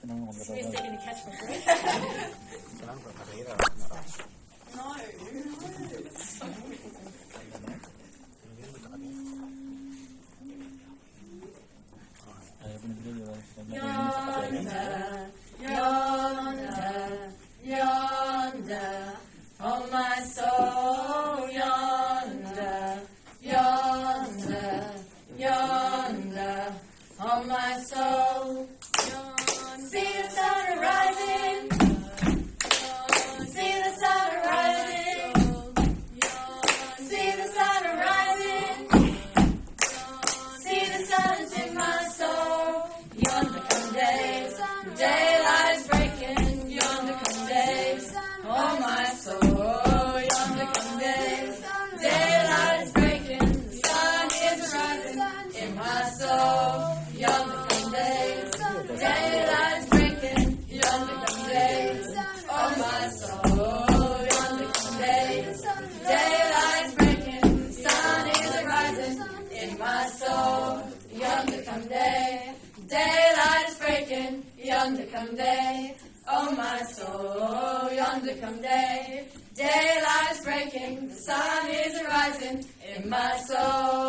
Should we take any catch for free? Yonder, yonder, yonder, oh my soul, yonder, yonder, yonder, oh my soul. See the sun rising, see the sun rising, see the sun rising, see the sun's in my soul. Yonder come day, daylight is breaking. Yonder come day, oh my soul. Yonder come day, daylight is breaking. The sun is rising in my soul. Yonder come day, daylight is breaking. Yonder come day, oh my soul. Yonder come day, daylight is breaking. The sun is rising in my soul. Yonder come day, daylight is breaking. Yonder come day, oh my soul. Yonder come day, daylight is breaking. The sun is rising in my soul.